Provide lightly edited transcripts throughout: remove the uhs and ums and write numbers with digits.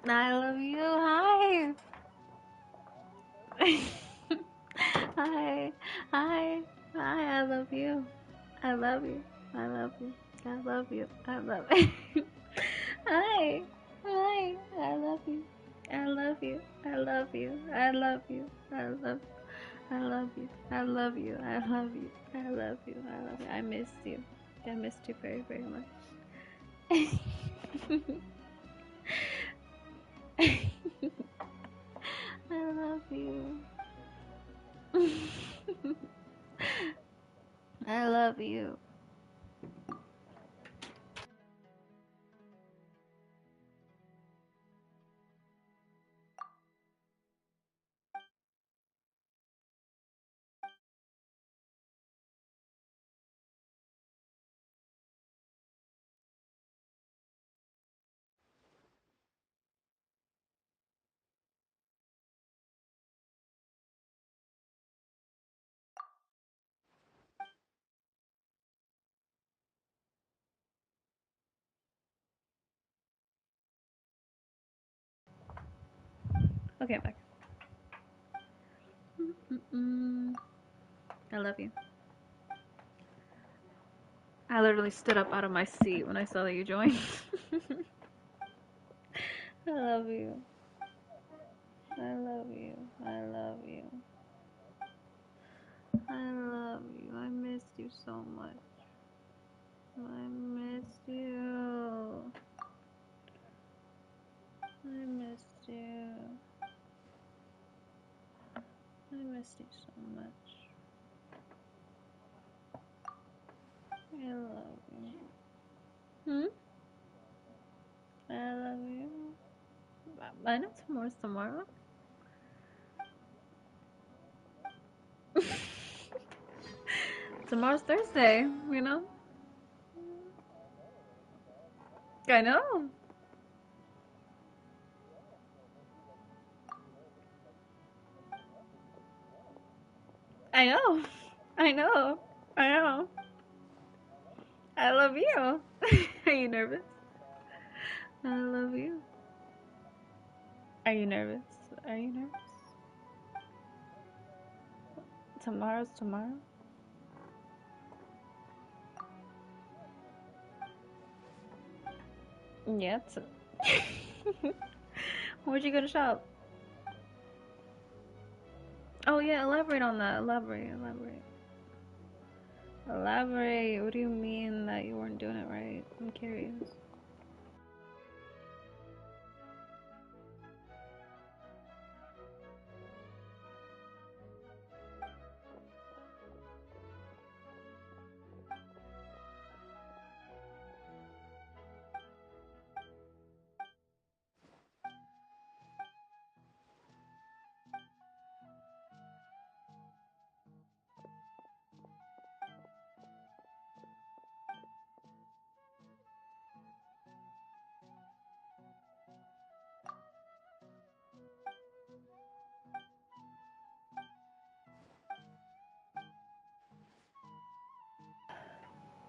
I love you. Hi. Hi. Hi. Hi. I love you. I love you. I love you. I love you. I love you. Hi. Hi. I love you. I love you. I love you. I love you. I love I love you. I love you. I love you. I love you. I love you. I missed you. I missed you very, very much. I love you. I love you. Okay, I'm back. I love you. I literally stood up out of my seat when I saw that you joined. I love you. I love you. I love you. I love you. I missed you so much. I missed you. I missed you. I missed you so much. I love you. Hmm? I love you. I know tomorrow's tomorrow. Tomorrow's Thursday, you know? I know. I know. I know. I know. I love you. Are you nervous? I love you. Are you nervous? Are you nervous? Tomorrow's tomorrow? Yeah. Where'd you go to shop? Oh yeah, elaborate on that. Elaborate, elaborate. Elaborate. What do you mean that you weren't doing it right? I'm curious.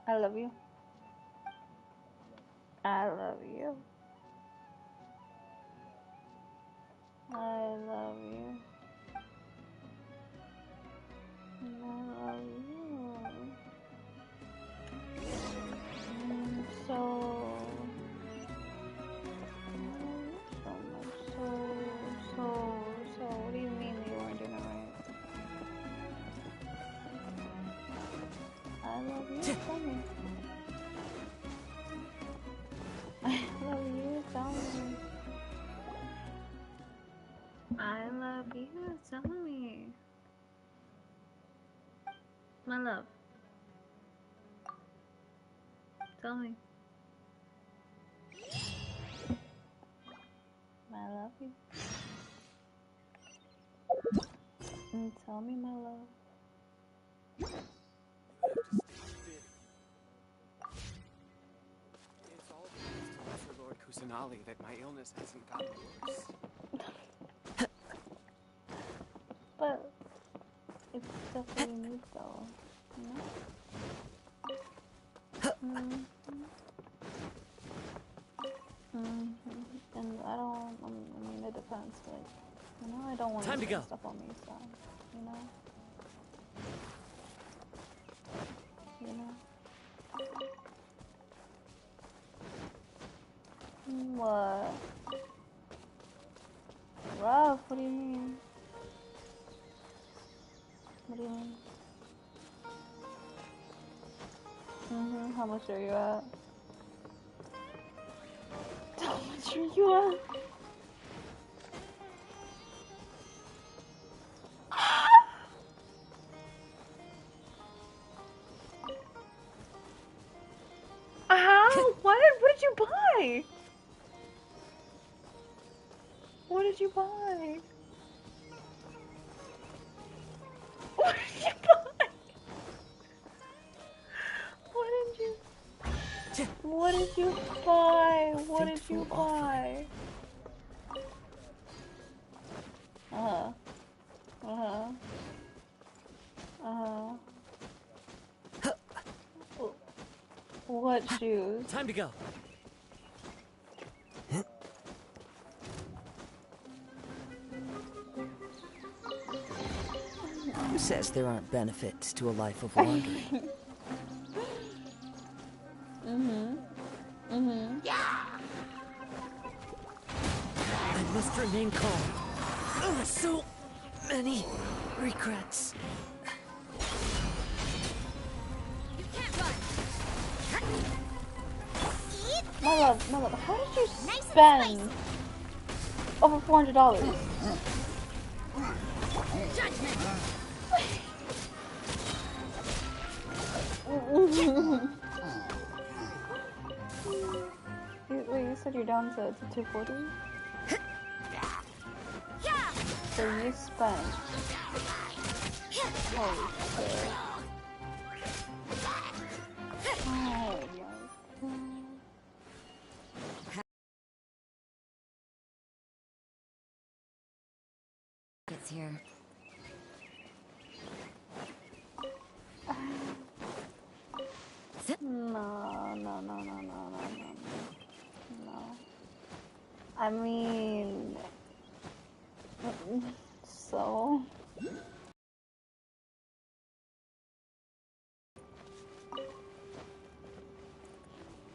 I love you. I love you. I love you. I love you. So, so much. So, what do you mean that you weren't doing it right? I love you. Tell me. I love you. Tell me. I love you. Tell me. My love. Tell me. I love you. And tell me, my love. It's all thanks to Lord Kusanali that my illness hasn't gotten worse. But it's stuff that you need, though. You know? Mm-hmm. And I don't. just like, you know, I don't want Time to go. stuff on me, so, you know. You know. What? Rough? What do you mean? What do you mean? How much are you at? How much are you at? How? What? What did you buy? What did you buy? What did you buy? What did you? What did you buy? What did you buy? What shoes? Time to go. Who says there aren't benefits to a life of wandering? I must remain calm. Oh, so many regrets. You can't run. My love, how did you spend over $400? Judgment. Wait, you said you're down to 240? So you spent. Holy shit. Oh my god. It's here. No. I mean, so.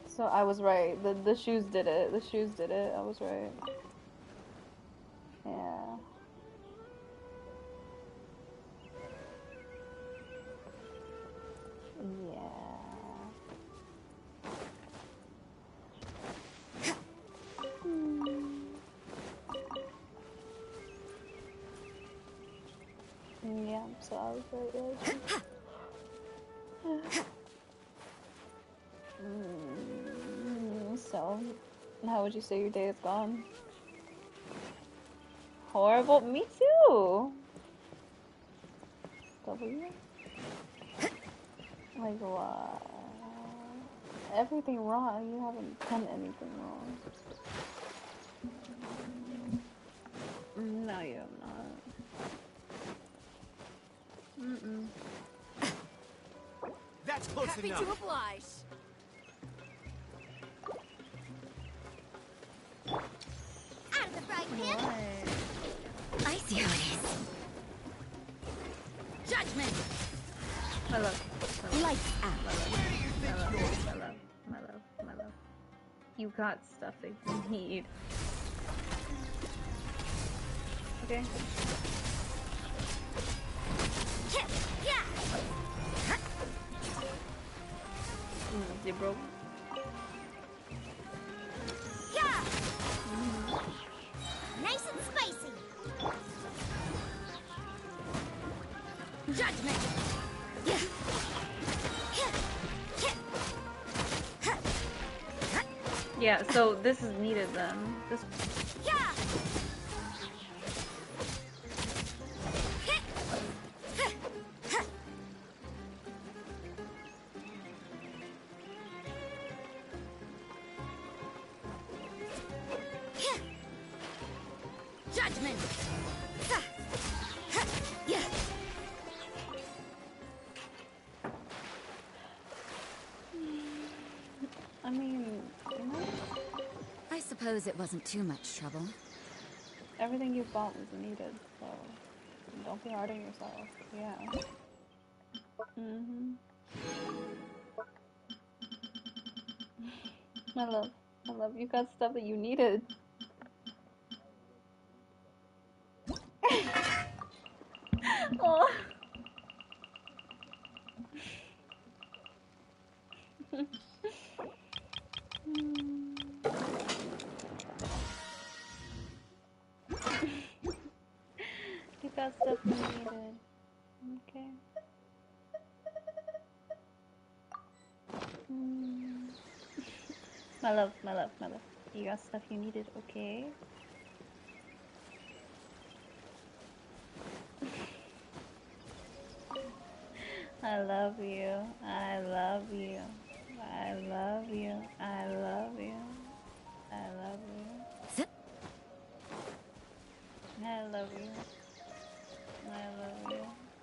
So I was right. The shoes did it. The shoes did it. I was right. Yeah. Yeah. Yeah, so I was right. So, how would you say your day has gone? Horrible? Me too! W? Like what? Everything wrong. You haven't done anything wrong. No, you have not. That's close Happy enough. to oblige. Out of the frying pan. I see how it is. Judgment. My love. Lights out. My love. You got stuff that you need. Okay? They broke. Nice and spicy. Judgment. Yeah, so this is needed then. This. Judgment. I mean, you know? I suppose it wasn't too much trouble. Everything you bought was needed, so don't be hard on yourself. Yeah. I love you got stuff that you needed. Oh. You got stuff you needed. Okay. My love, my love, my love. You got stuff you needed, okay? I love you. I love you. I love you. I love you. I love you. I love you. I love you.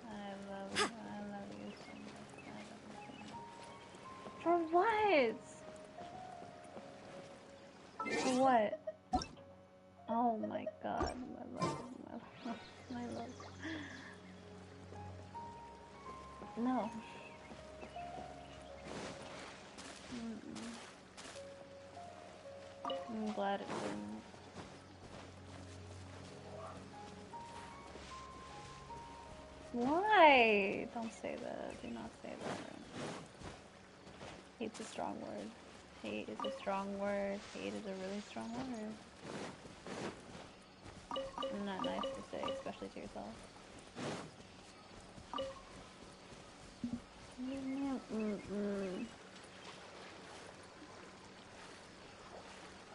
I love you. I love you so much. I love you so much. For what? For what? Oh my god, my love, my love, my love. No. I'm glad it didn't. Why? Don't say that. Do not say that. Hate's a strong word. Hate is a strong word. Hate is a really strong word. Not nice to say, especially to yourself.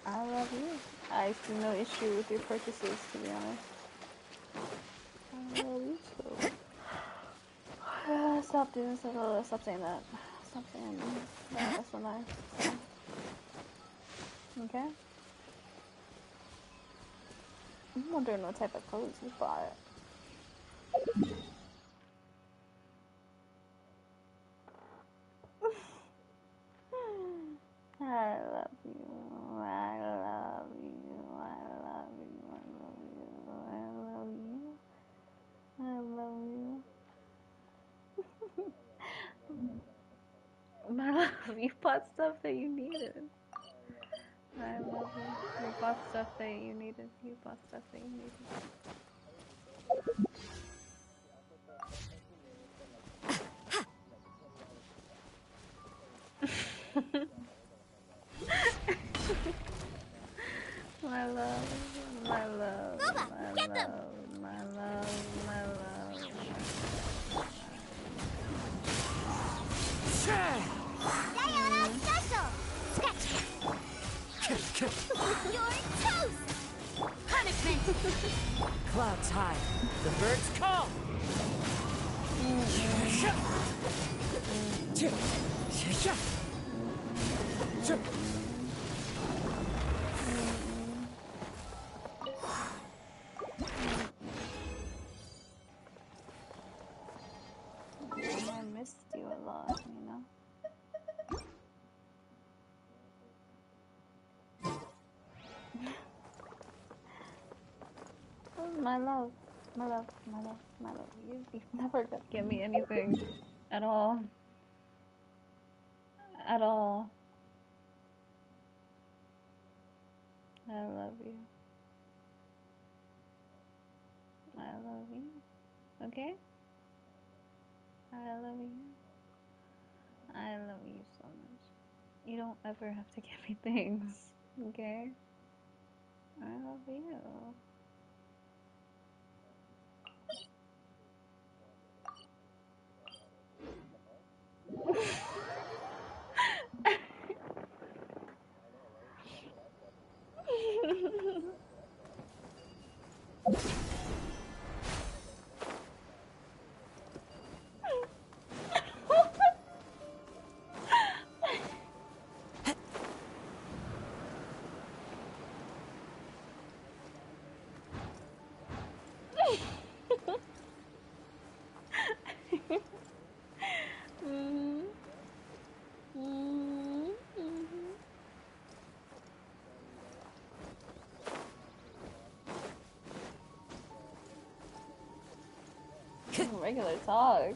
I love you. I see no issue with your purchases, to be honest. I love you so. Stop doing so. Stop saying that. Stop saying that. That's so nice. Okay? I'm wondering what type of clothes you bought. I love you. I love you. I love you. I love you. I love you. My love, you bought stuff that you needed. I love you. You bought stuff that you needed. You bought stuff that you needed. My love, my love, Boba, my get them! love, my love, my love. Diana special! Sketch! You're toast! Punishment! Clouds high. The birds call. I missed you a lot, you know? My love, my love, my love, my love. You've never gonna give me anything at all. At all. I love you. I love you. Okay? I love you. I love you so much. You don't ever have to give me things. Okay? I love you. Regular talk.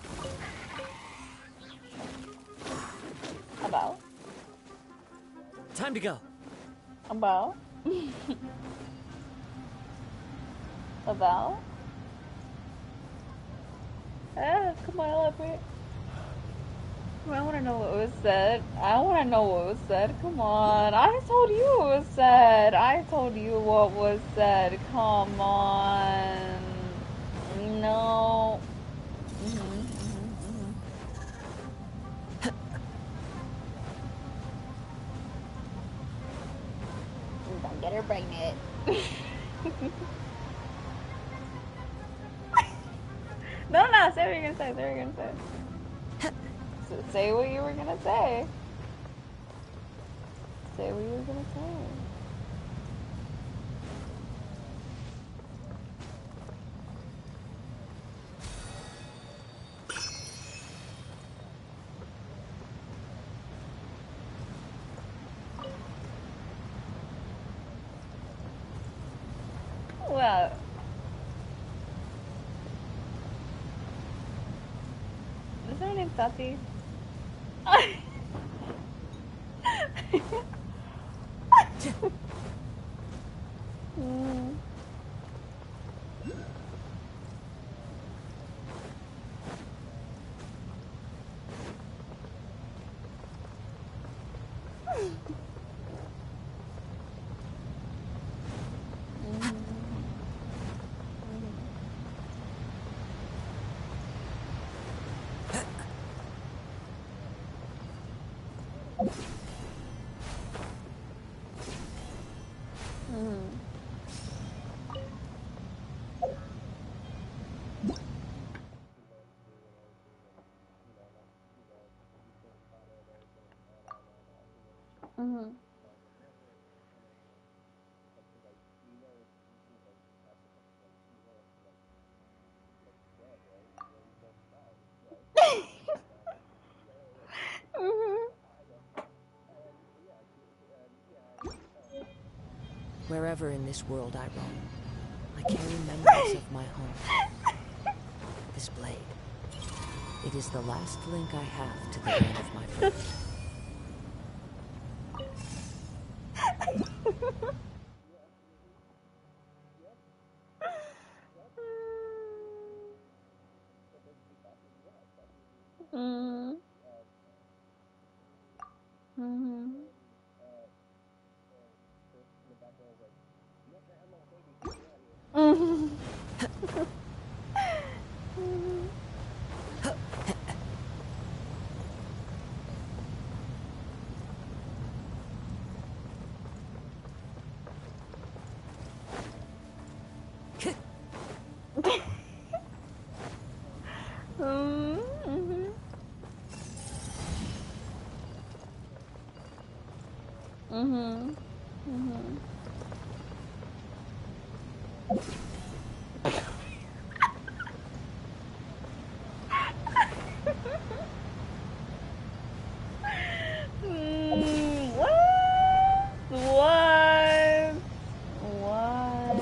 About? Time to go. About? About? Come on, elaborate. I want to know what was said. I want to know what was said. Come on. I told you what was said. I told you what was said. Come on. No. Don't get her pregnant. No, say what you're gonna say. Say what you're gonna say. Say what you were gonna say. Say what you were gonna say. Well, is her name Tati? Mm. Mm-hmm. Mm-hmm. Wherever in this world I roam, I carry memories of my home. This blade. It is the last link I have to the land of my birth. Mm. Mhm. Mhm. Mhm. Mhm. Mhm. Mhm. What? What? What?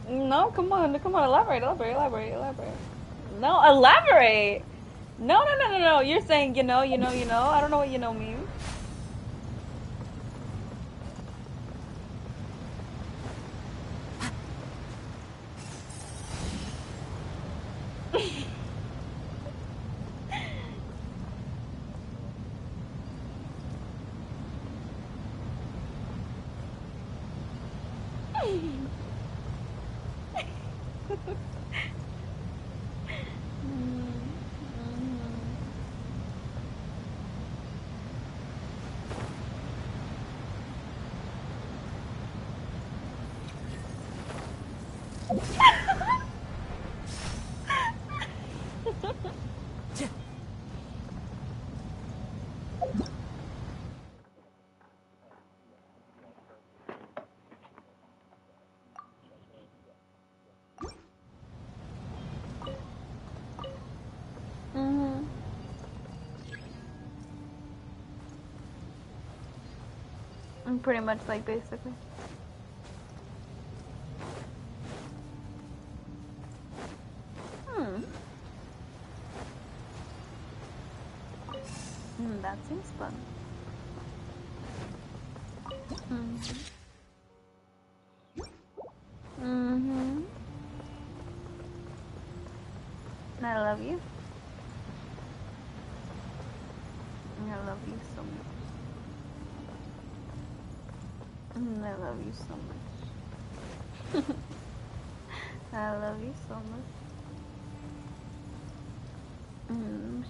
No, come on, elaborate. No, elaborate. No. You're saying you know. I don't know what you know means. Pretty much, like, basically. That seems fun. I love you. I love you so much. I love you so much. I love you so much.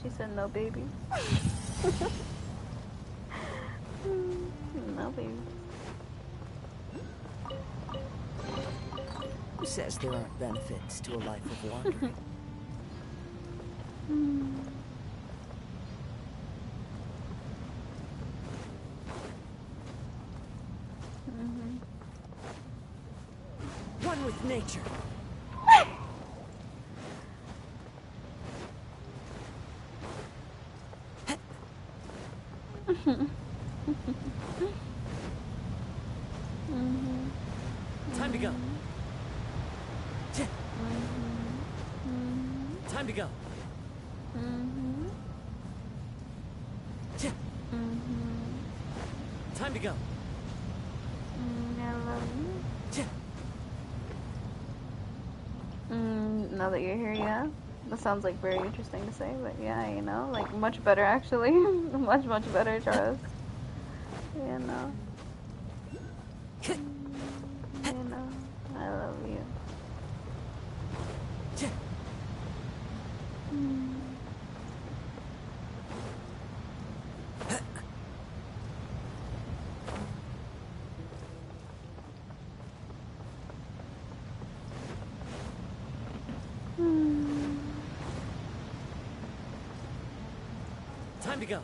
She said no, baby. No, baby. Who says there aren't benefits to a life of wandering? One with nature. Time to go. Time to go. Time to go. I love you. Now that you're here, yeah. That sounds like very interesting to say, but yeah, you know, like much better actually. much better, Charles. You know. You know, I love you. Time to go.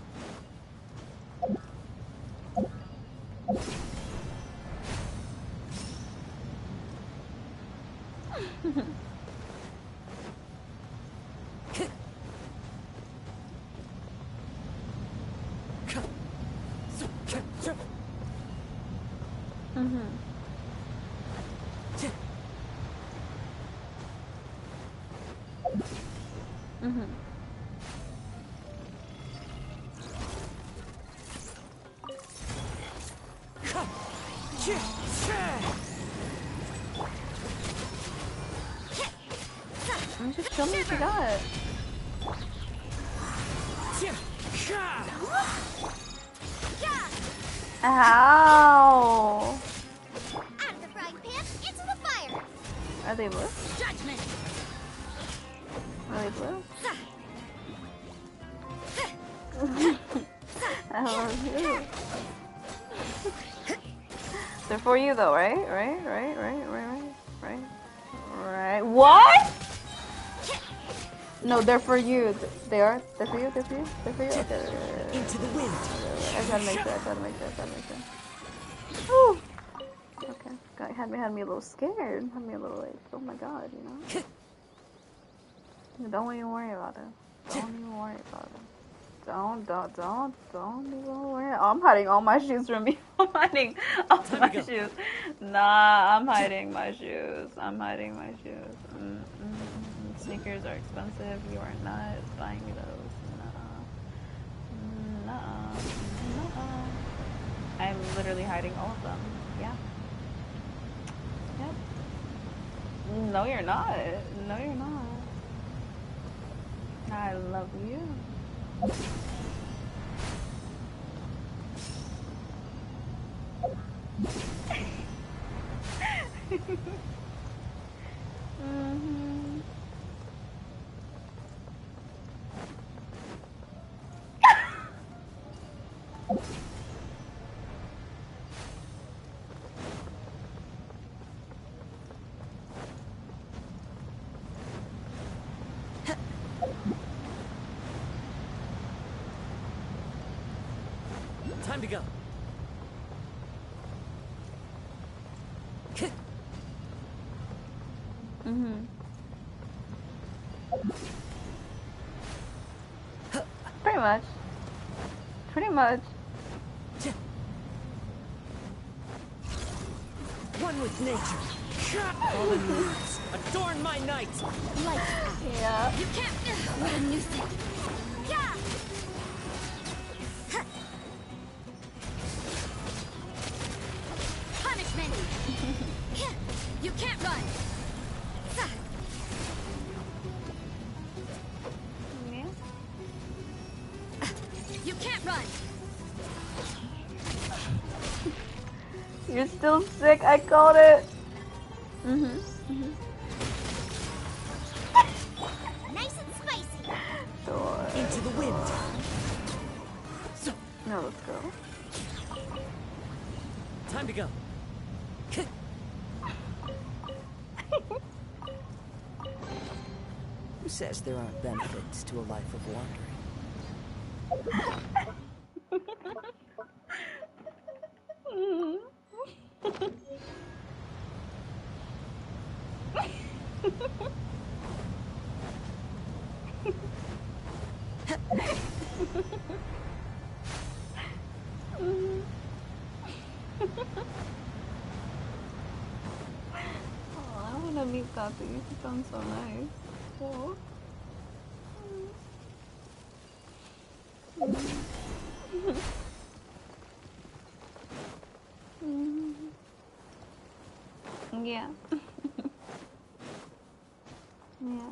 Just show me what you got. Ow! Out of the frying pan, into the fire. Are they blue? Judgment. Are they blue? I love you. They're for you though, right? Right. What? No, they're for you. They are? They're for you? They're for you? They're for you? Okay. Into the wind. I gotta make sure. Whew. Okay. God, had me a little scared. Had me a little like, oh my god, you know? Don't even worry about it. Don't even worry about it. Don't even worry. Oh, I'm hiding all my shoes from you. I'm hiding all my shoes. Nah, I'm hiding my shoes. Sneakers are expensive. You are not buying me those. Nuh-uh. I'm literally hiding all of them. Yeah. Yep. No, you're not. I love you. Time to go. Pretty much. One with nature. Fallen leaves, adorn my night. Light. Yeah. You can't. What a nuisance. Yeah. Huh. Punishment. You can't run. Yeah. You can't run. You're still sick. I called it. Nice and spicy. Sure. Into the wind. No, let's go. Time to go. Who says there aren't benefits to a life of wandering? Oh, I wanna meet Tati. She sounds so nice. Oh. Yeah. Yeah.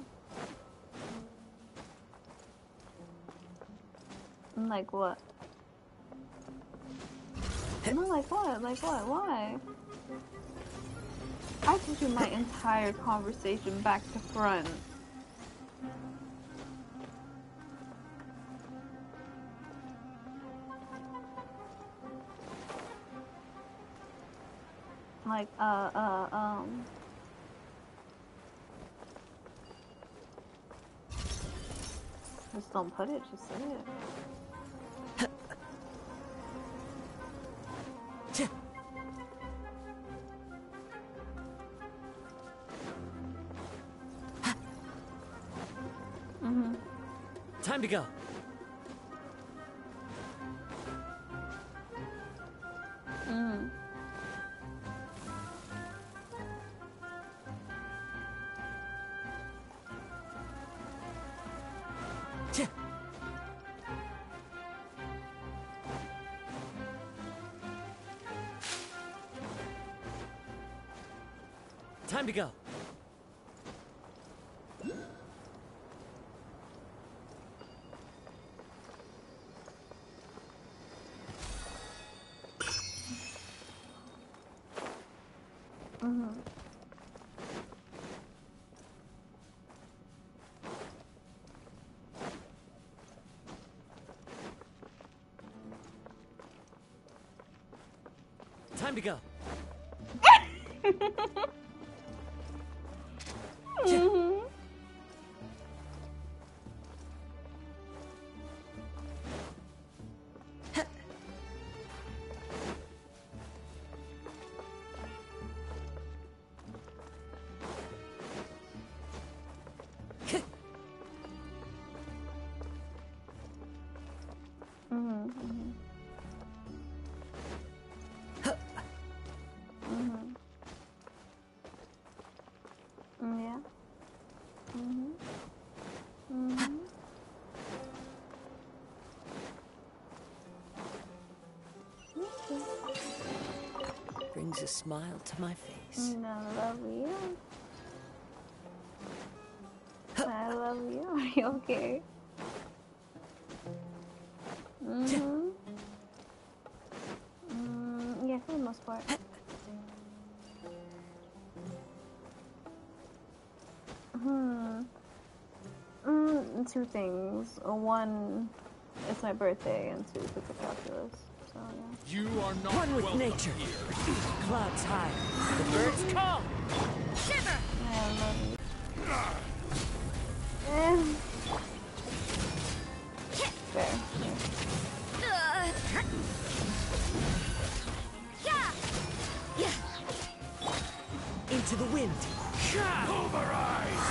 Like what? No, like what? Like what? Why? I told you my entire conversation back to front. Like, just don't put it, just say it. Time to go. Time to go. Time to go. Yeah. Brings a smile to my face. I love you. I love you. Are you okay? Yeah, for the most part. Two things. One, it's my birthday, and two, it's a calculus. So yeah. You are not One with welcome nature. here. Clouds high. The birds call. Shiver. I love you. Fair. Yeah. Yeah. Into the wind. Pulverize!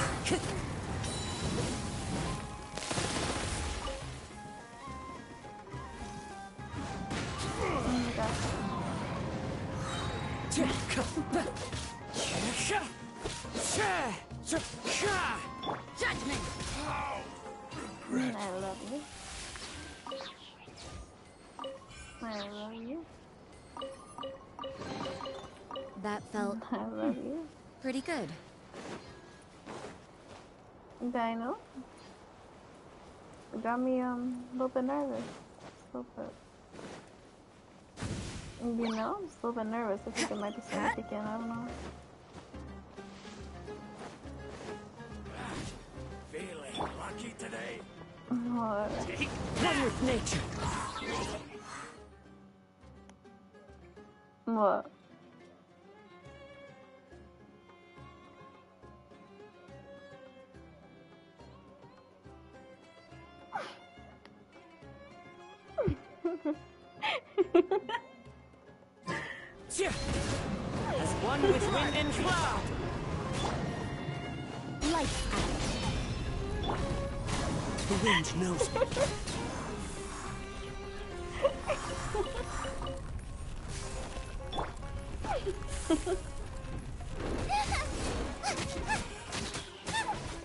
That felt I love you. pretty good. I know. It got me a little bit nervous. A little bit. You know, I'm just a little bit nervous. I think it might be significant. I don't know. Feeling lucky today. What? One with nature. What? As one with wind and cloud. Lights out. The wind knows me.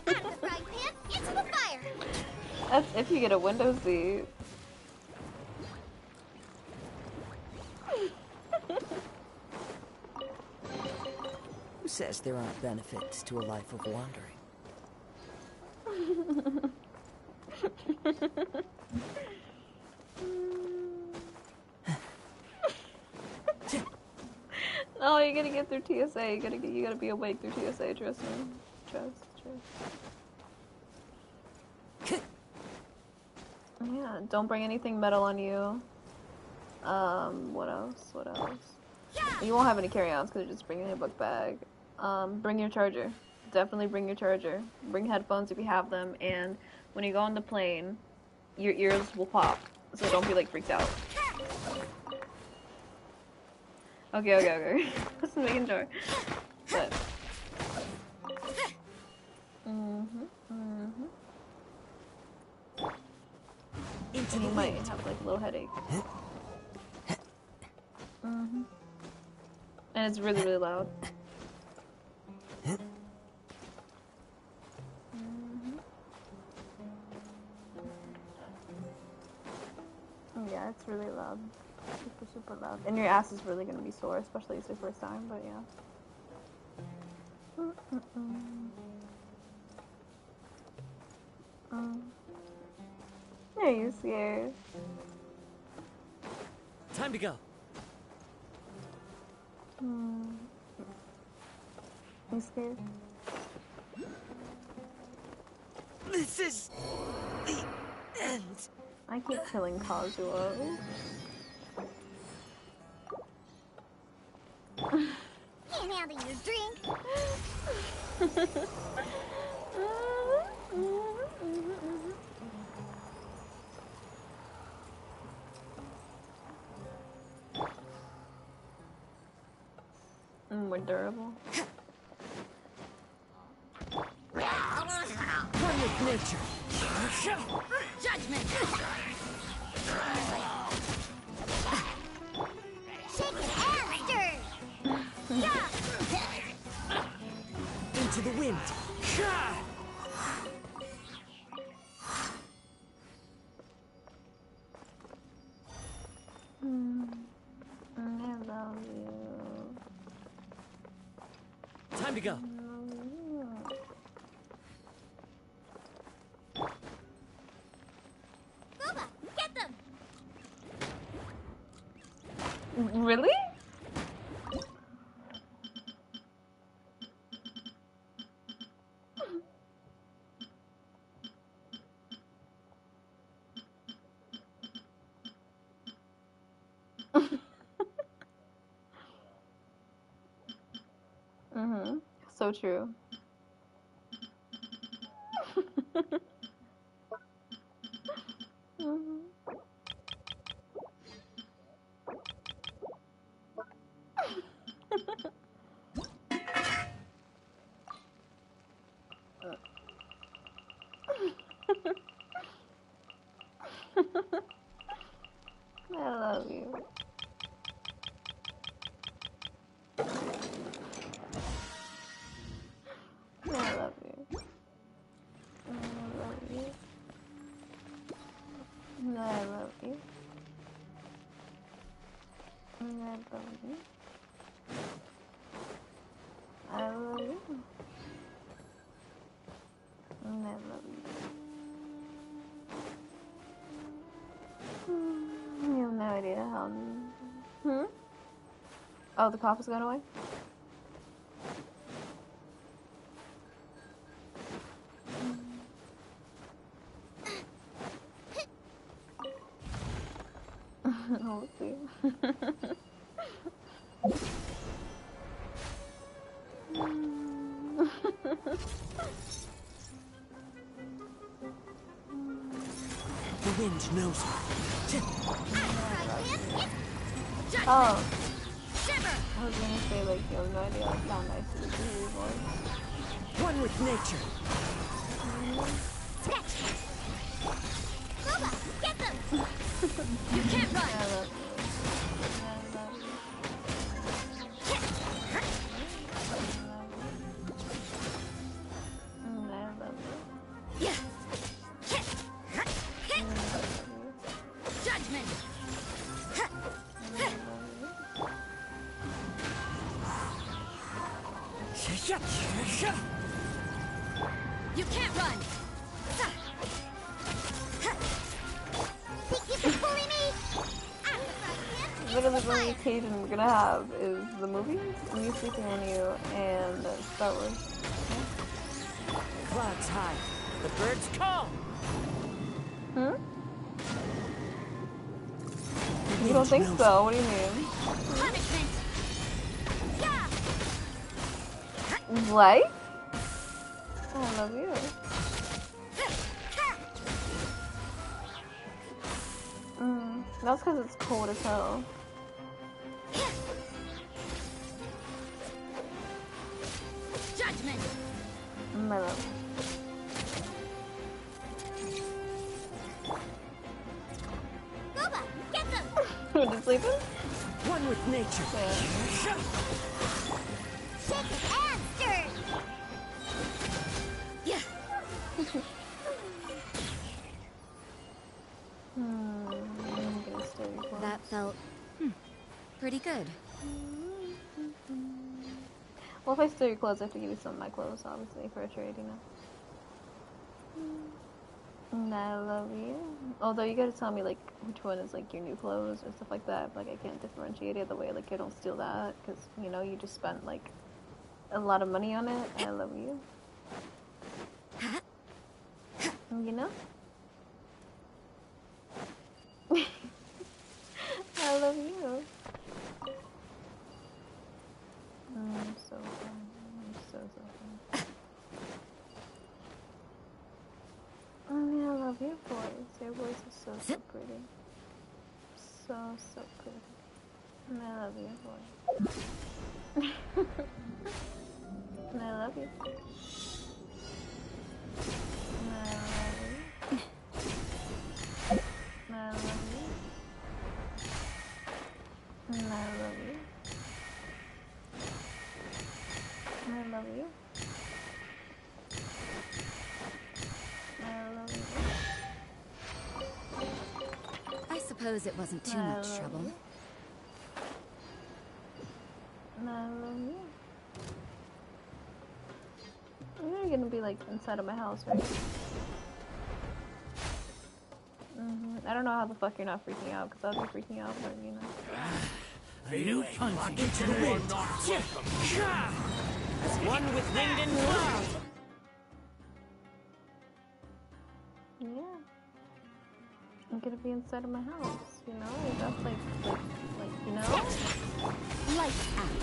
Out of the frying pan, into the fire. That's if you get a window seat. Who says there aren't benefits to a life of wandering? No, you gotta get through TSA. You gotta be awake through TSA. Trust me. Trust. Yeah. Don't bring anything metal on you. What else? What else? You won't have any carry-ons because you're just bringing your book bag. Bring your charger. Definitely bring your charger. Bring headphones if you have them. And when you go on the plane, your ears will pop. So don't be like freaked out. Okay. Just making sure. But. Into And the you might wind. have like a little headache. And it's really, really loud. Yeah, it's really loud. Super loud. And your ass is really gonna be sore, especially if it's your first time, but yeah. Are you scared? Time to go. You scared? This is the end. I keep killing Kazuo. Can't handle your drink. More durable. One with nature. Judgment. Shake it and stir. Yeah. Into the wind. I love you. Time to go. Boba, get them. Really? So true. I love you. I love you. I love you. I love you. I love you. I love you. And I love you. You have no idea how. Hmm? Oh, the cough is going away? We'll see. The wind knows me. Oh, Shiver! I was gonna say, like, you have no idea like, how nice it is to hear your voice. One with nature. Snatch! Boba, get them! You can't I run! love you. I love you. I love you. Yeah. Judgment! You can't run! Think you can bully me? I'm the front Literally the only occasion we're gonna have is the movies, Me Sleeping on You, and Star Wars. Clouds high. The birds call. Hmm? The You don't wind think knows so? What do you mean? punishment! Yeah! Like? I love you. That's because it's cold as hell. Judgment! My love. Boba, get them! Are you sleeping? one with nature. Yeah. Shake and stir! Yeah! I'm gonna stay close. That felt pretty good. Well, if I steal your clothes, I have to give you some of my clothes, obviously, for a trade, you know. And I love you. Although you gotta tell me, like, which one is, like, your new clothes or stuff like that. Like, I can't differentiate it the way, like, I don't steal that. Because, you know, you just spent, like, a lot of money on it. I love you. You know? I love you. I'm so fun. I'm so fun. Oh, yeah, I love your voice. Your voice is so pretty. So pretty. And I love your voice. And I love you. And I love you. And I love you. And I love you. And I love you. I love you. I suppose it wasn't too I much love trouble. you. And I love you. You're gonna be like inside of my house, right? I don't know how the fuck you're not freaking out, because I'd be freaking out, but you know. A new punch into the wind. As one with wind and cloud. Yeah. I'm gonna be inside of my house, you know? That's like, you know? Lights out.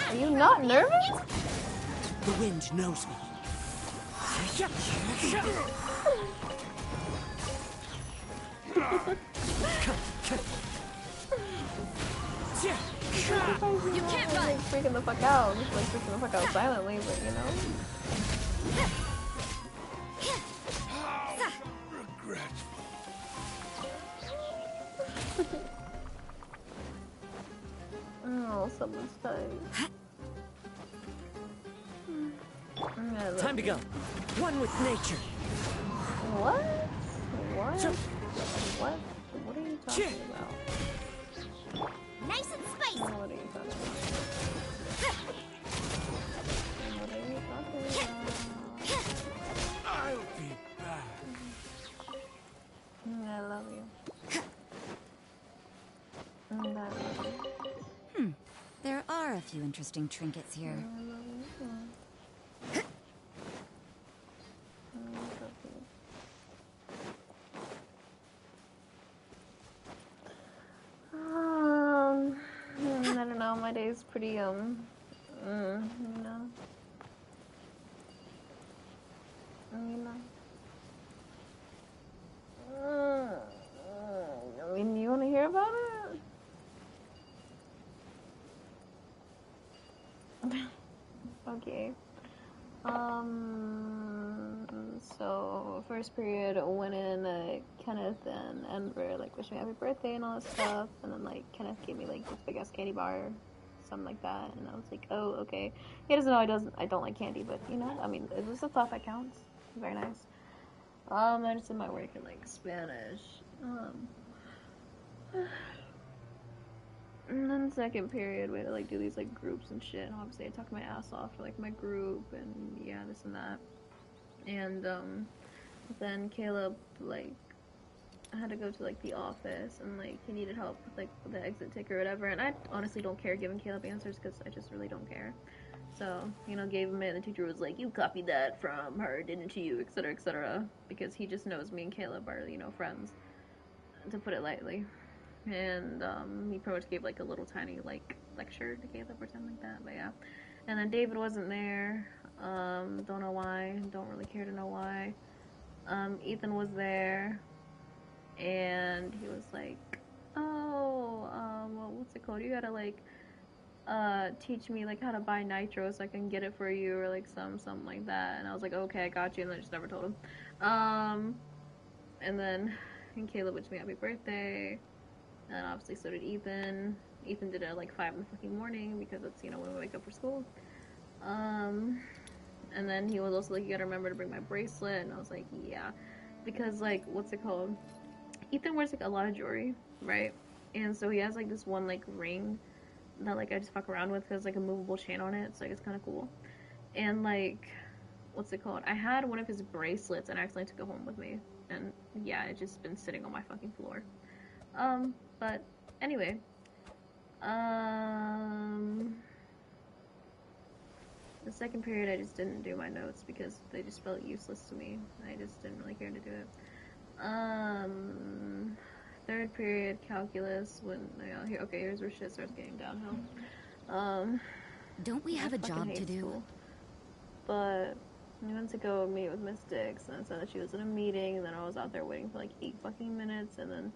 Are you not nervous? The wind knows me. You can't run! Like, freaking the fuck out. Just like freaking the fuck out silently, but you know? Oh, someone's tight. Time to go. One with nature. What? What? What? What are you talking about? Nice and spicy. What are you talking about? What are you talking about? I'll be back. I love you. I love you. There are a few interesting trinkets here. I love you. I love you. I don't know. My day's pretty you know. I mean, you want to hear about it? Okay. So first period went in, Kenneth and Ember like wished me happy birthday and all that stuff, and then like Kenneth gave me like this big ass candy bar, something like that, and I was like, oh, okay. He doesn't know I don't like candy, but you know, I mean, it was a thought that counts. Very nice. I just did my work in like Spanish. And then second period, we had to like do these like groups and shit. And obviously, I talked my ass off for like my group and yeah, this and that. And then Caleb like I had to go to like the office and like he needed help with like the exit ticket or whatever. And I honestly don't care giving Caleb answers because I just really don't care. So you know, gave him it. And the teacher was like, "You copied that from her, didn't you?" Etc. Etc. Because he just knows me and Caleb are friends, to put it lightly. And he pretty much gave like a little tiny like lecture to Caleb or something like that. But yeah, and then David wasn't there. Don't know why. Don't really care to know why. Ethan was there, and he was like, "Oh, well, what's it called? You gotta like teach me like how to buy nitro so I can get it for you or like something like that." And I was like, "Okay, I got you." And then I just never told him. And then Caleb wished me happy birthday. And obviously so did Ethan. Ethan did it at like 5 in the fucking morning because it's, when we wake up for school. And then he was also like, "You gotta remember to bring my bracelet." And I was like, yeah. Because like, what's it called? Ethan wears like a lot of jewelry, right? And so he has like this one like ring that like I just fuck around with because like a movable chain on it. So like it's kind of cool. And like, what's it called? I had one of his bracelets and I accidentally took it home with me. And yeah, it's just been sitting on my fucking floor. But anyway, the second period I just didn't do my notes because they just felt useless to me. I just didn't really care to do it. Third period calculus here's where shit starts getting downhill. Don't we have a job to do? School. But I went to go meet with Miss Dix and said that she was in a meeting, and then I was out there waiting for like 8 fucking minutes, and then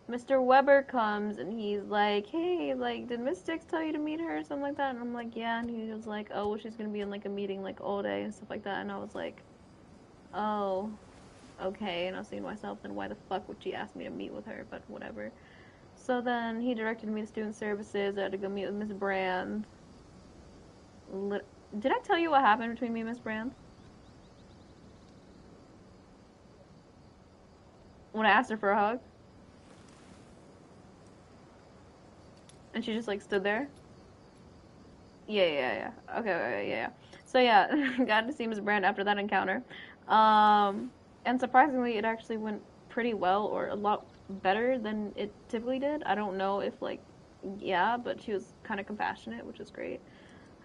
Mr. Weber comes and he's like, "Hey, like, did Miss Dix tell you to meet her?" or something like that. And I'm like, "Yeah." And he was like, "Oh, well, she's gonna be in like a meeting like all day and stuff like that." And I was like, "Oh, okay." And I was thinking to myself, then why the fuck would she ask me to meet with her? But whatever. So then he directed me to student services. I had to go meet with Miss Brand. Did I tell you what happened between me and Miss Brand? When I asked her for a hug? And she just like stood there? Yeah. Okay, yeah. So yeah, got to see Miss Brand after that encounter. And surprisingly, it actually went pretty well, or a lot better than it typically did. I don't know if like, yeah, but she was kind of compassionate, which was great.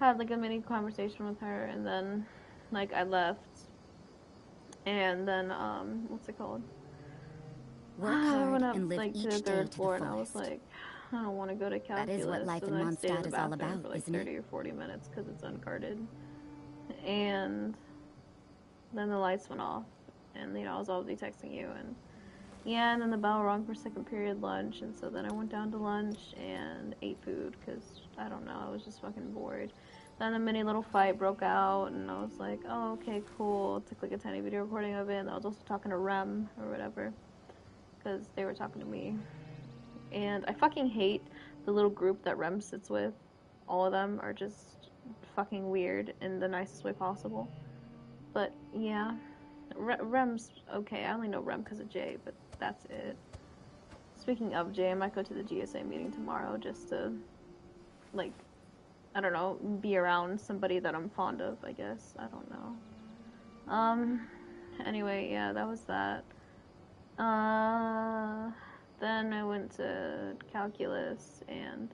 Had like a mini conversation with her, and then like I left, and then what's it called? Work I went hard up and live like to each the day third to floor, the and I was fullest. like, I don't want to go to calculus. That is what life in and I stayed in Mondstadt the is all bathroom about, for like isn't 30 it? or 40 minutes because it's unguarded. And then the lights went off, and I was obviously texting you, and yeah, and then the bell rang for second period lunch, and so then I went down to lunch and ate food because I don't know, I was just fucking bored. Then a mini little fight broke out, and I was like, oh, okay, cool. Took like a tiny video recording of it, and I was also talking to Rem or whatever because they were talking to me. And I fucking hate the little group that Rem sits with. All of them are just fucking weird in the nicest way possible. But yeah, Rem's okay. I only know Rem because of Jay, but that's it. speaking of Jay, I might go to the GSA meeting tomorrow just to, like, I don't know, be around somebody that I'm fond of, I guess. I don't know. Anyway, yeah, that was that. Then I went to calculus, and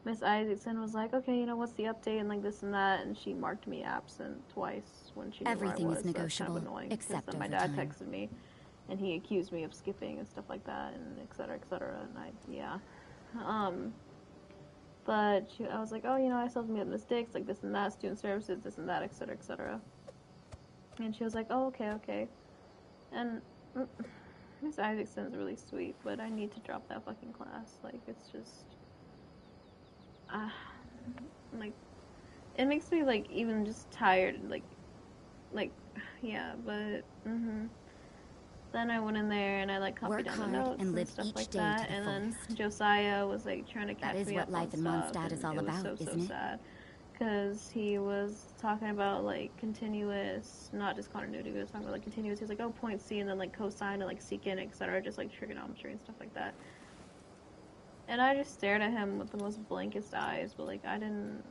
Miss Isaacson was like, okay, you know, what's the update, and like this and that, and she marked me absent twice when she knew Everything where I is was. So that's kind negotiable, of annoying, except then my dad overtime. texted me, and he accused me of skipping and stuff like that, and et cetera, and yeah. But I was like, oh, you know, I still have made mistakes, like this and that, student services, this and that, et cetera. And she was like, oh, okay. And Miss Isaacson's really sweet, but I need to drop that fucking class. Like, it's just, like, it makes me, like, even just tired, like, yeah, but, Then I went in there and I, like, copied down the notes and stuff like that, and then Josiah was, like, trying to catch me up on stuff, and it was so sad. Because he was talking about, like, continuous, not just continuity, he was talking about, like, continuous. He was like, oh, point C, and then, like, cosine, and, like, secant, et cetera, just, like, trigonometry and stuff like that. And I just stared at him with the most blankest eyes, but, like, I didn't,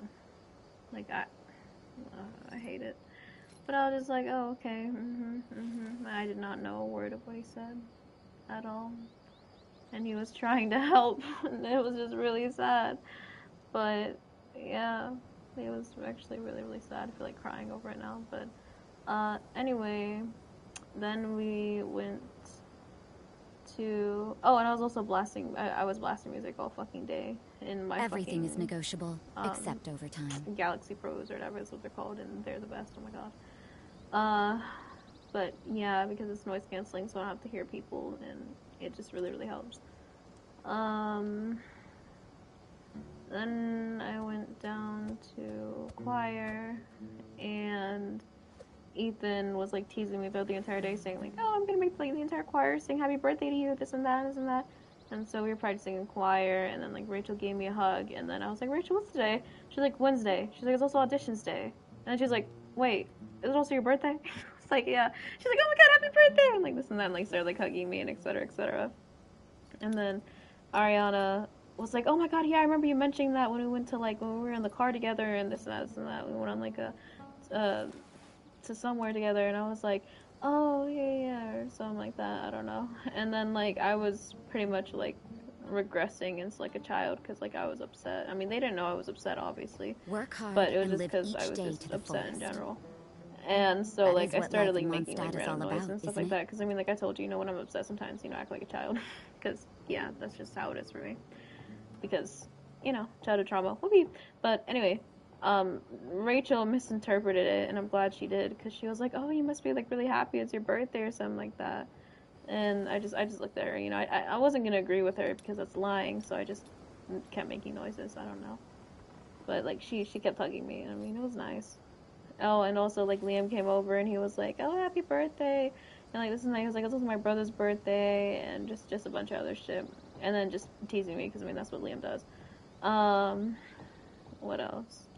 like, I hate it. But I was just like, oh, okay, I did not know a word of what he said at all. And he was trying to help, and it was just really sad. But, yeah. It was actually really, really sad. I feel like crying over it now. But anyway, then we went to... Oh, and I was also blasting... I was blasting music all fucking day in my Everything is negotiable, except overtime. Galaxy Pros or whatever is what they're called, and they're the best. Oh my god. But yeah, because it's noise canceling, so I don't have to hear people, and it just really, really helps. Then I went down to choir, and Ethan was like teasing me throughout the entire day, saying like, "Oh, I'm gonna make like the entire choir sing happy birthday to you, this and that, this and that." And so we were practicing in choir, and then like Rachel gave me a hug, and then I was like, "Rachel, what's today?" She's like, "Wednesday." She's like, "It's also auditions day." And she's like, "Wait, is it also your birthday?" It's like, "Yeah." She's like, "Oh my god, happy birthday!" And like this and that, and like started like hugging me and et cetera, et cetera. And then Ariana was like, oh my god, yeah, I remember you mentioning that when we went to like when we were in the car together and this and that, we went on like a to somewhere together, and I was like, oh yeah, or something like that, I don't know. And then like I was pretty much like regressing into like a child because like I was upset. I mean, they didn't know I was upset, obviously, Work hard but it was and just live because I each was day just to the upset in fullest. general. And so That like is I what started life like in making like Mondstadt is random all noises about, and stuff isn't like it? that, because I mean, like I told you, when I'm upset sometimes, I act like a child, because yeah, that's just how it is for me, because childhood trauma. Whoopee. But anyway, Rachel misinterpreted it, and I'm glad she did, because she was like, oh, you must be like really happy it's your birthday or something like that. And I just looked at her, I wasn't gonna agree with her because that's lying, so I just kept making noises. I don't know, but like she kept hugging me. I mean, it was nice. Oh, and also like Liam came over and he was like, "Oh, happy birthday!" And like this is nice. He was like, "This is my brother's birthday," and just a bunch of other shit. And then just teasing me because I mean that's what Liam does. What else?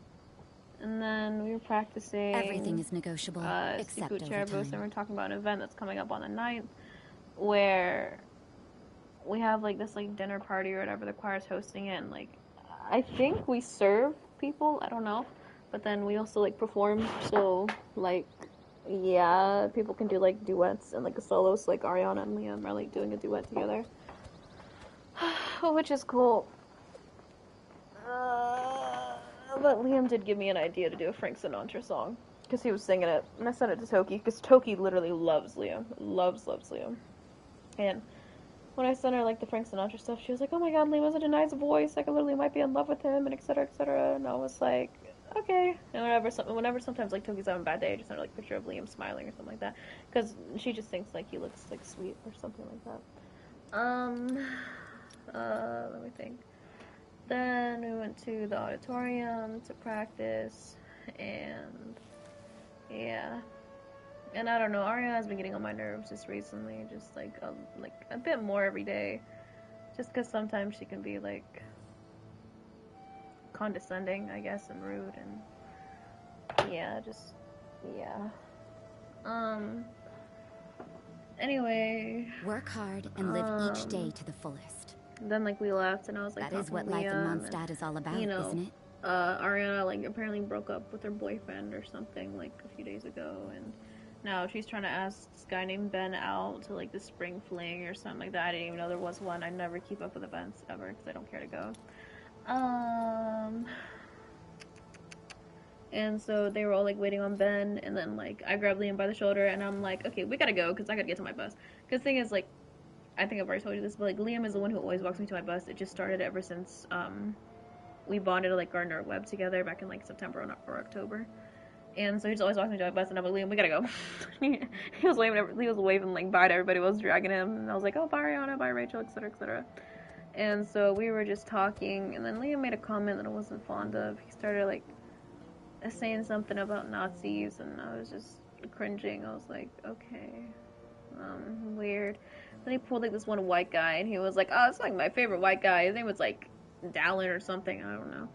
And then we were practicing. Everything is negotiable, except Seafood Cherbos, and overtime. we're talking about an event that's coming up on the 9th, where we have like this like dinner party or whatever. The choir's hosting it, and like I think we serve people. I don't know. But then we also like perform, so like yeah, people can do like duets and like a solo, so like Ariana and Liam are like doing a duet together, which is cool. But Liam did give me an idea to do a Frank Sinatra song because he was singing it, and I sent it to Toki because Toki literally loves Liam, loves Liam, and when I sent her like the Frank Sinatra stuff, she was like, "Oh my god, Liam has such a nice voice. Like I literally might be in love with him," and et cetera, et cetera. And I was like, okay. And whenever sometimes like Toki's having a bad day, I just send her like a picture of Liam smiling or something like that, because she just thinks like he looks like sweet or something like that. Let me think. Then we went to the auditorium to practice, and yeah. And I don't know, Aria has been getting on my nerves just recently, just like a bit more every day. Just because sometimes she can be like condescending, I guess, and rude, and yeah. Anyway, Work hard and live each day to the fullest. then like we left, and I was like That is talking what to life in Liam, Mondstadt is all about, you know, isn't it? Ariana like apparently broke up with her boyfriend or something like a few days ago, and now she's trying to ask this guy named Ben out to like the spring fling or something like that. I didn't even know there was one. I never keep up with events ever because I don't care to go. And so they were all like waiting on Ben, and then like I grabbed Liam by the shoulder, and I'm like, okay, we gotta go because I gotta get to my bus. Because the thing is, like, I think I've already told you this, but like Liam is the one who always walks me to my bus. It just started ever since we bonded at like Gardner Web together back in like September or October. And so he just always walks me to my bus, and I'm like, Liam, we gotta go. he was waving like bye to everybody who was dragging him, and I was like, oh, bye Ariana, bye Rachel, etc., etc. And so we were just talking, and then Liam made a comment that I wasn't fond of. He started like saying something about Nazis, and I was just cringing. I was like, okay, weird. Then he pulled like this one white guy, and he was like, oh, it's like my favorite white guy. His name was like Dallin or something, I don't know.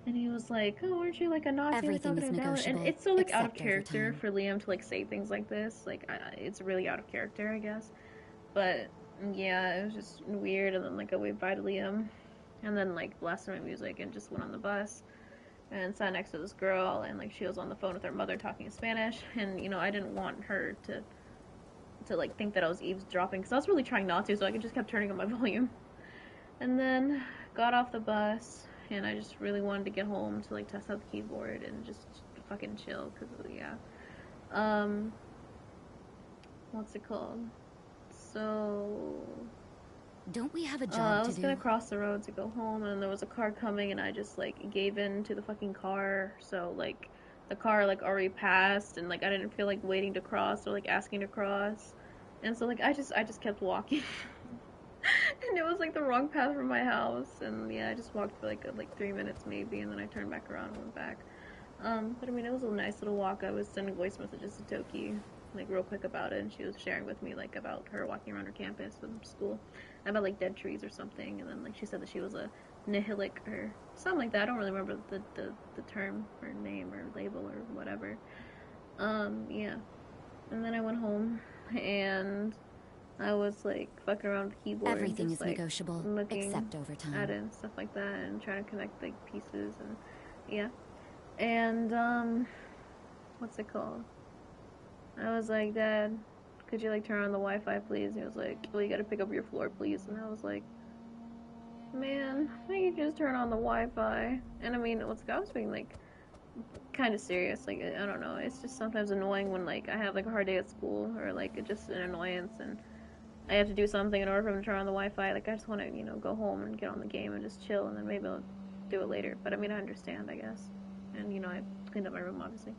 And he was like, oh, aren't you like a Nazi? Everything is negotiable. And it's so like out of except character overtime. for Liam to like say things like this. Like, it's really out of character, I guess. But yeah, it was just weird. And then like I waved bye to Liam, and then like blasted my music and just went on the bus and sat next to this girl, and like she was on the phone with her mother talking in Spanish, and you know I didn't want her to like think that I was eavesdropping because I was really trying not to, so I just kept turning up my volume. And then got off the bus, and I just really wanted to get home to like test out the keyboard and just fucking chill because yeah. What's it called? So Don't we have a I job to was do? gonna cross the road to go home, and there was a car coming, and I just like gave in to the fucking car. So like the car like already passed, and like I didn't feel like waiting to cross or like asking to cross, and so like I just kept walking, and it was like the wrong path from my house, and yeah, I just walked for like 3 minutes maybe, and then I turned back around and went back. But I mean it was a nice little walk. I was sending voice messages to Toki like real quick about it, and she was sharing with me like about her walking around her campus from school about like dead trees or something, and then like she said that she was a nihilic or something like that. I don't really remember the term or name or label or whatever. Yeah. And then I went home, and I was like fucking around with the keyboard. Everything and just, is like, negotiable, looking except overtime. at it and stuff like that, and trying to connect like pieces, and yeah. And what's it called? I was like, Dad, could you like turn on the Wi-Fi, please? And he was like, well, you gotta pick up your floor, please. And I was like, man, why don't you just turn on the Wi-Fi? And I mean, I was being like kind of serious. Like, I don't know. It's just sometimes annoying when like I have like a hard day at school, or like it's just an annoyance, and I have to do something in order for him to turn on the Wi-Fi. Like, I just want to, you know, go home and get on the game and just chill, and then maybe I'll do it later. But I mean, I understand, I guess. And you know, I cleaned up my room, obviously.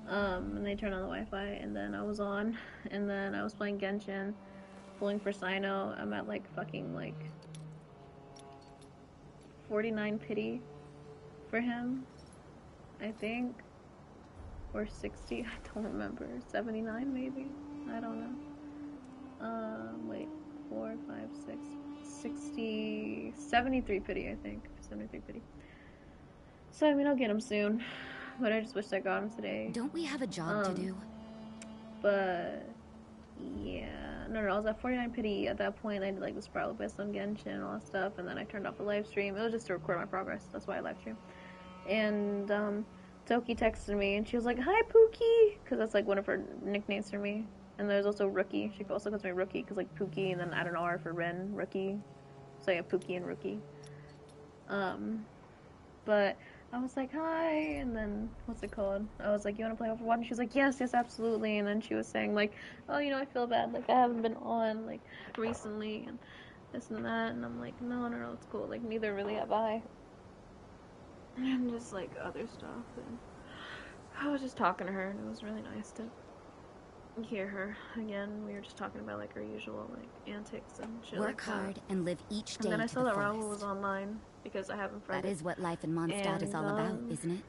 And they turned on the Wi-Fi, and then I was on, and then I was playing Genshin, pulling for Sino. I'm at like fucking like 49 pity for him, I think, or 60. I don't remember. 79 maybe. I don't know. Wait, 4, 5, 6, 60, 73 pity. I think 73 pity. So I mean, I'll get him soon, but I just wish I got him today. Don't we have a job to do? But yeah, no, I was at 49 pity at that point. I did like the Spiral Abyss on Genshin and all that stuff, and then I turned off the live stream. It was just to record my progress. That's why I live stream. And Toki texted me, and she was like, "Hi, Pookie," because that's like one of her nicknames for me. And there's also Rookie. She also calls me Rookie because like Pookie, and then add an R for Ren, Rookie. So yeah, Pookie and Rookie. But I was like, hi, and then, what's it called? I was like, you want to play Overwatch? And she was like, yes, absolutely. And then she was saying, like, oh, you know, I feel bad, like, I haven't been on, like, recently, and this and that. And I'm like, no, it's cool. Like, neither really have I. And just, like, other stuff. And I was just talking to her, and it was really nice to hear her again. We were just talking about, like, our usual, like, antics and shit. Work like hard and live each day and then I to saw the that Raul fullest. was online because I haven't friended. That is what life in Mondstadt is all about, isn't it?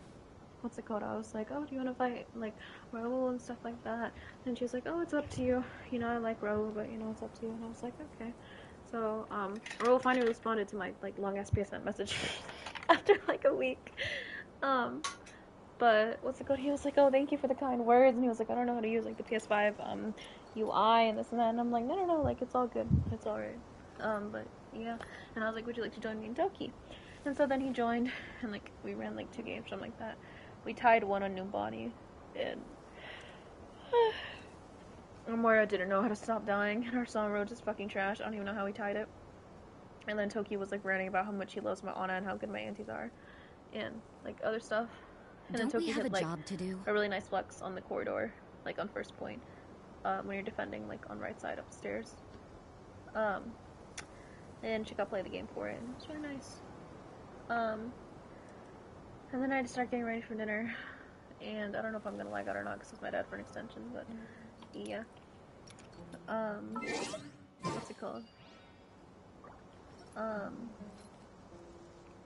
What's it called? I was like, oh, do you want to fight, like, Raul and stuff like that? And she was like, oh, it's up to you. You know, I like Raul, but, you know, it's up to you. And I was like, okay. So, Raul finally responded to my, like, long-ass PSN message after, like, a week. But what's it called? He was like, "Oh, thank you for the kind words," and he was like, "I don't know how to use like the PS5 UI and this and that," and I'm like, "No, like it's all good, it's all right." But yeah, and I was like, "Would you like to join me in Toki?" And so then he joined, and like we ran like 2 games, something like that. We tied one on New Body, and Moira didn't know how to stop dying, and our Sombra just fucking trash. I don't even know how he tied it. And then Toki was like ranting about how much he loves my Ana and how good my aunties are, and like other stuff. And then Don't we Toki have hit a like job to do? a really nice flex on the corridor, like on first point, when you're defending like on right side upstairs. And she got play the game for it, and it was really nice. And then I had to start getting ready for dinner, and I don't know if I'm gonna lag out or not because it's my dad for an extension, but yeah. What's it called?